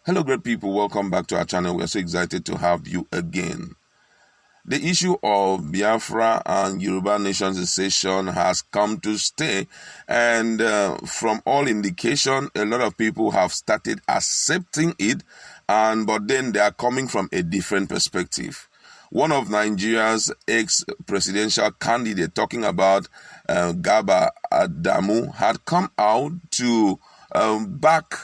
Hello, great people. Welcome back to our channel. We're so excited to have you again. The issue of Biafra and Yoruba nation secession has come to stay, and from all indication, a lot of people have started accepting it, but then they are coming from a different perspective. One of Nigeria's ex-presidential candidate, talking about Garba Adamu, had come out to back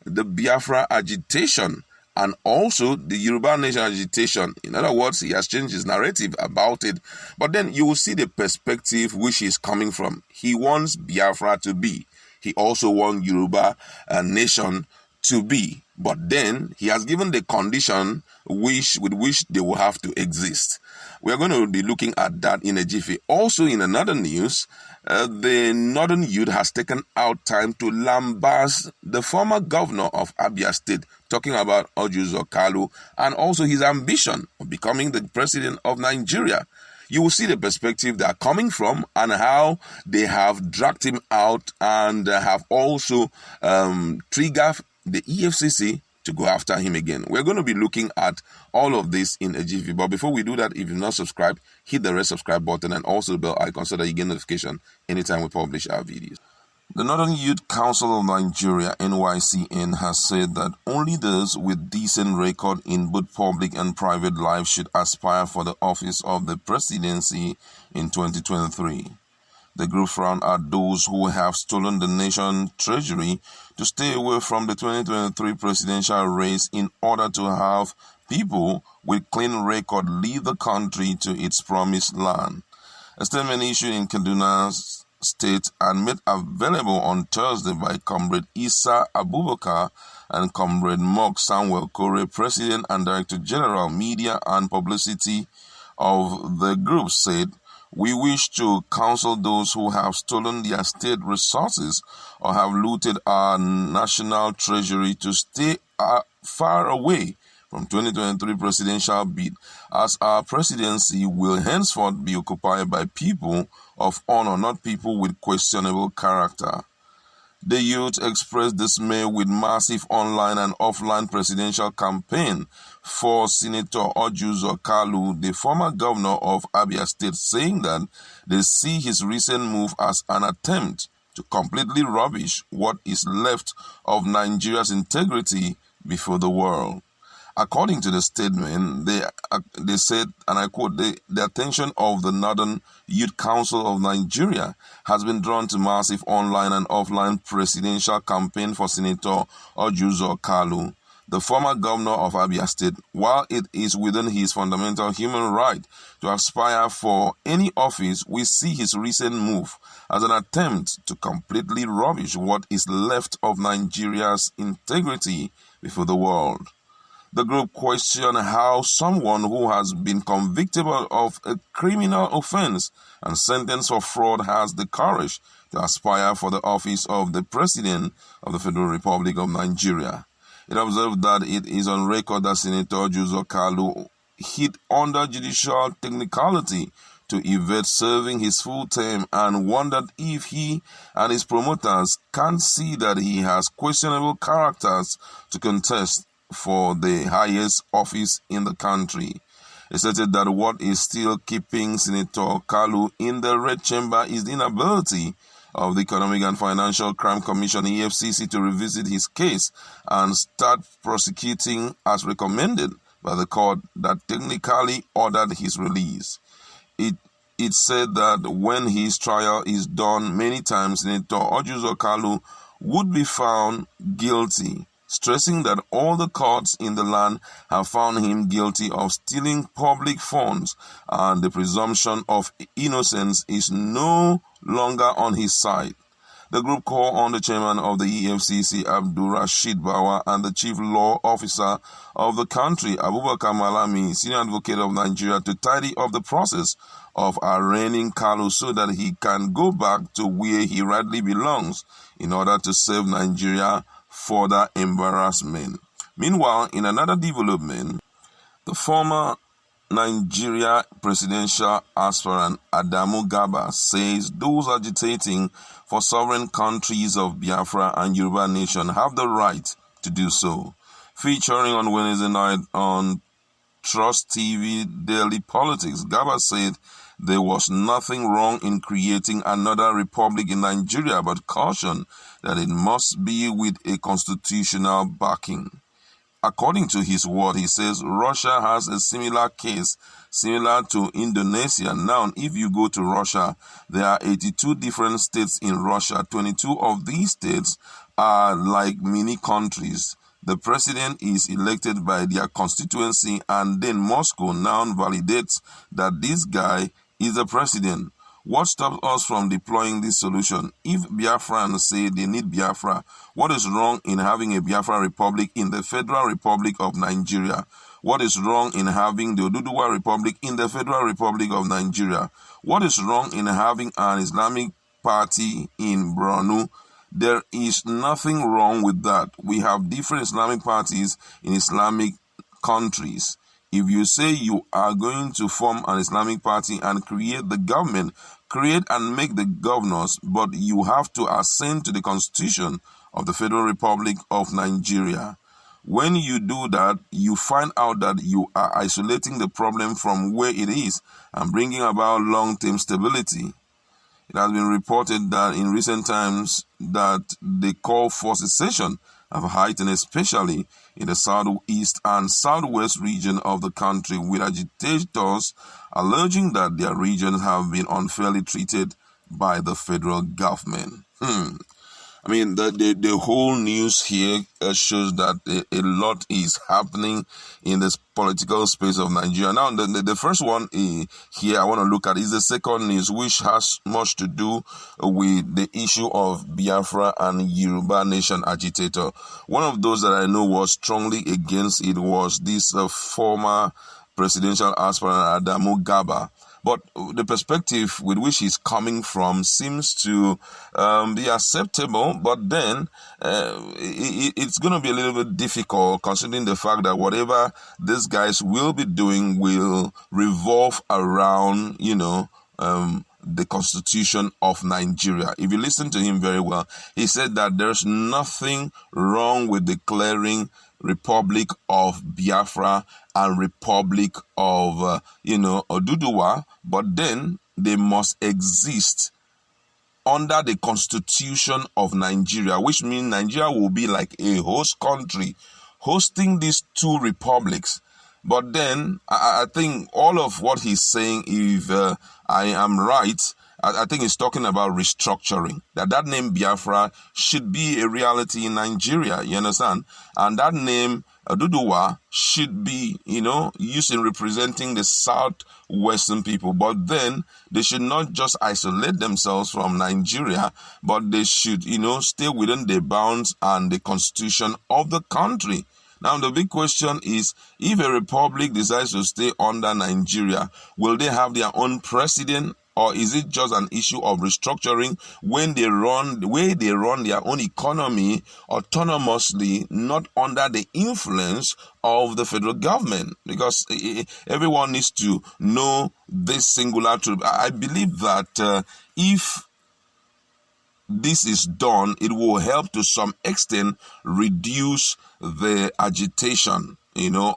the Biafra agitation and also the Yoruba nation agitation. In other words, he has changed his narrative about it. But then you will see the perspective which he's coming from. He wants Biafra to be. He also wants Yoruba nation to be. But then he has given the condition with which they will have to exist. We are going to be looking at that in a jiffy. Also, in another news, the Northern Youth has taken out time to lambast the former governor of Abia State, talking about Orji Kalu and also his ambition of becoming the president of Nigeria. You will see the perspective they are coming from and how they have dragged him out and have also triggered the EFCC to go after him again. We're going to be looking at all of this in a jiffy. But before we do that, if you've not subscribed, hit the red subscribe button and also the bell icon so that you get notification anytime we publish our videos. The Northern Youth Council of Nigeria, NYCN, has said that only those with decent record in both public and private life should aspire for the office of the presidency in 2023. The group frowned at those who have stolen the nation's treasury to stay away from the 2023 presidential race in order to have people with clean record lead the country to its promised land. A statement issued in Kaduna State and made available on Thursday by Comrade Issa Abubakar and Comrade Mok Samuel Kore, President and Director General, Media and Publicity of the group, said, "We wish to counsel those who have stolen their state resources or have looted our national treasury to stay far away from 2023 presidential bid, as our presidency will henceforth be occupied by people of honor, not people with questionable character." The youth expressed dismay with massive online and offline presidential campaign for Senator Orji Kalu, the former governor of Abia State, saying that they see his recent move as an attempt to completely rubbish what is left of Nigeria's integrity before the world. According to the statement, they said, and I quote, the attention of the Northern Youth Council of Nigeria has been drawn to massive online and offline presidential campaign for Senator Orji Kalu, the former governor of Abia State. While it is within his fundamental human right to aspire for any office, we see his recent move as an attempt to completely rubbish what is left of Nigeria's integrity before the world. The group questioned how someone who has been convicted of a criminal offense and sentenced for fraud has the courage to aspire for the office of the President of the Federal Republic of Nigeria. It observed that it is on record that Senator Orji Kalu hid under judicial technicality to evade serving his full term and wondered if he and his promoters can't see that he has questionable characters to contest for the highest office in the country. He stated that what is still keeping Senator Kalu in the Red Chamber is the inability of the Economic and Financial Crime Commission, EFCC, to revisit his case and start prosecuting as recommended by the court that technically ordered his release. It said that when his trial is done, many times Senator Orji Kalu would be found guilty, stressing that all the courts in the land have found him guilty of stealing public funds and the presumption of innocence is no longer on his side. The group called on the chairman of the EFCC, Abdul Rashid Bawa, and the chief law officer of the country, Abubakar Malami, senior advocate of Nigeria, to tidy up the process of arraigning Kalu so that he can go back to where he rightly belongs in order to save Nigeria further embarrassment. Meanwhile, in another development, the former Nigeria presidential aspirant Adamu Garba says those agitating for sovereign countries of Biafra and Yoruba nation have the right to do so. Featuring on Wednesday night on Trust TV Daily Politics, Garba said there was nothing wrong in creating another republic in Nigeria, but cautioned that it must be with a constitutional backing. According to his word, he says Russia has a similar case, similar to Indonesia. Now, if you go to Russia, there are 82 different states in Russia. 22 of these states are like mini countries. The president is elected by their constituency, and then Moscow now validates that this guy is the president. What stops us from deploying this solution? If Biafrans say they need Biafra, what is wrong in having a Biafra Republic in the Federal Republic of Nigeria? What is wrong in having the Oduduwa Republic in the Federal Republic of Nigeria? What is wrong in having an Islamic party in Borno? There is nothing wrong with that. We have different Islamic parties in Islamic countries. If you say you are going to form an Islamic party and create the government, create and make the governors, but you have to assent to the Constitution of the Federal Republic of Nigeria. When you do that, you find out that you are isolating the problem from where it is and bringing about long-term stability. It has been reported that in recent times that the call for secession have heightened, especially in the southeast and southwest region of the country, with agitators alleging that their regions have been unfairly treated by the federal government. I mean, the whole news here shows that a lot is happening in this political space of Nigeria. Now, the first one here I want to look at is the second news, which has much to do with the issue of Biafra and Yoruba nation agitator. One of those that I know was strongly against it was this former presidential aspirant Adamu Garba. But the perspective with which he's coming from seems to be acceptable, but then it's going to be a little bit difficult considering the fact that whatever these guys will be doing will revolve around, the Constitution of Nigeria. If you listen to him very well, he said that there's nothing wrong with declaring Republic of Biafra and Republic of, Oduduwa, but then they must exist under the Constitution of Nigeria, which means Nigeria will be like a host country hosting these two republics. But then I think all of what he's saying, if I am right, I think he's talking about restructuring. That name Biafra should be a reality in Nigeria, you understand? And that name Oduduwa should be, used in representing the southwestern people. But then they should not just isolate themselves from Nigeria, but they should, stay within the bounds and the constitution of the country. Now, the big question is, if a republic decides to stay under Nigeria, will they have their own president? Or is it just an issue of restructuring when they run their own economy autonomously, not under the influence of the federal government? Because everyone needs to know this singular truth. I believe that if this is done, it will help to some extent reduce the agitation,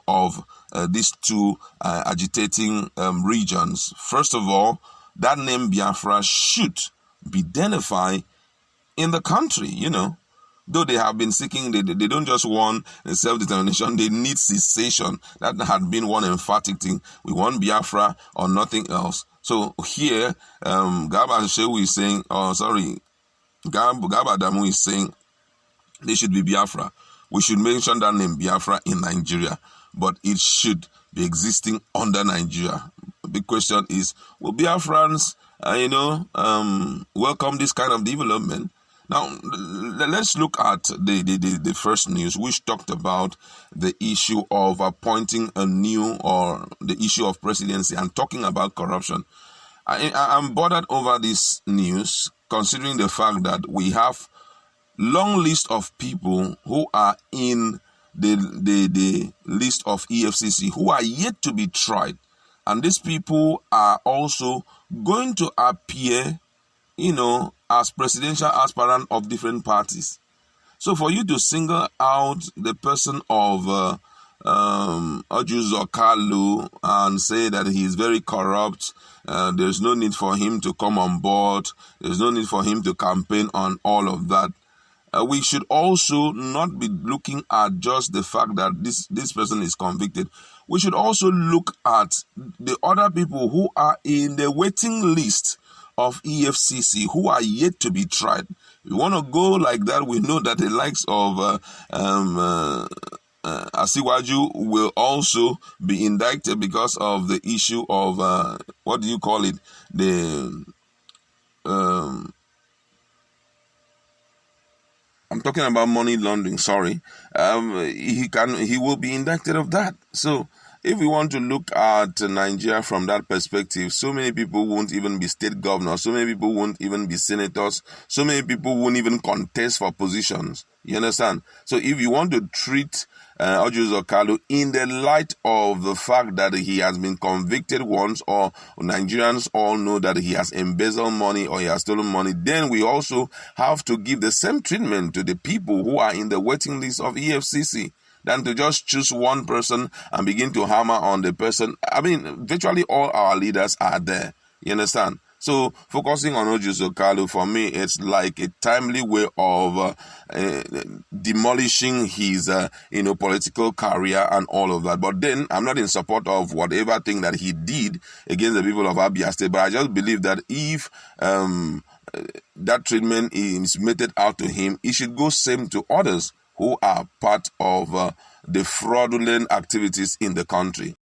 of these two agitating regions. First of all, that name Biafra should be identified in the country, Though they have been seeking, they don't just want self-determination, they need cessation. That had been one emphatic thing. We want Biafra or nothing else. So here, Garba Shehu is saying, Garba Adamu is saying they should be Biafra. We should mention that name Biafra in Nigeria, but it should be existing under Nigeria. The big question is, will Biafrans, welcome this kind of development? Now, let's look at the first news, which talked about the issue of appointing the issue of presidency and talking about corruption. I'm bothered over this news, considering the fact that we have long list of people who are in the list of EFCC who are yet to be tried. And these people are also going to appear, as presidential aspirants of different parties. So for you to single out the person of Orji Kalu and say that he is very corrupt, there's no need for him to come on board, there's no need for him to campaign on all of that. We should also not be looking at just the fact that this person is convicted. We should also look at the other people who are in the waiting list of EFCC who are yet to be tried. We want to go like that. We know that the likes of Asiwaju will also be indicted because of the issue of what do you call it? The I'm talking about money laundering. Sorry, he will be indicted of that. So if we want to look at Nigeria from that perspective, so many people won't even be state governors, so many people won't even be senators, so many people won't even contest for positions. You understand? So if you want to treat Orji Kalu in the light of the fact that he has been convicted once, or Nigerians all know that he has embezzled money or he has stolen money, then we also have to give the same treatment to the people who are in the waiting list of EFCC than to just choose one person and begin to hammer on the person. I mean, virtually all our leaders are there. You understand? So focusing on Orji Kalu, for me, it's like a timely way of demolishing his political career and all of that. But then I'm not in support of whatever thing that he did against the people of Abia State. But I just believe that if that treatment is meted out to him, it should go same to others who are part of the fraudulent activities in the country.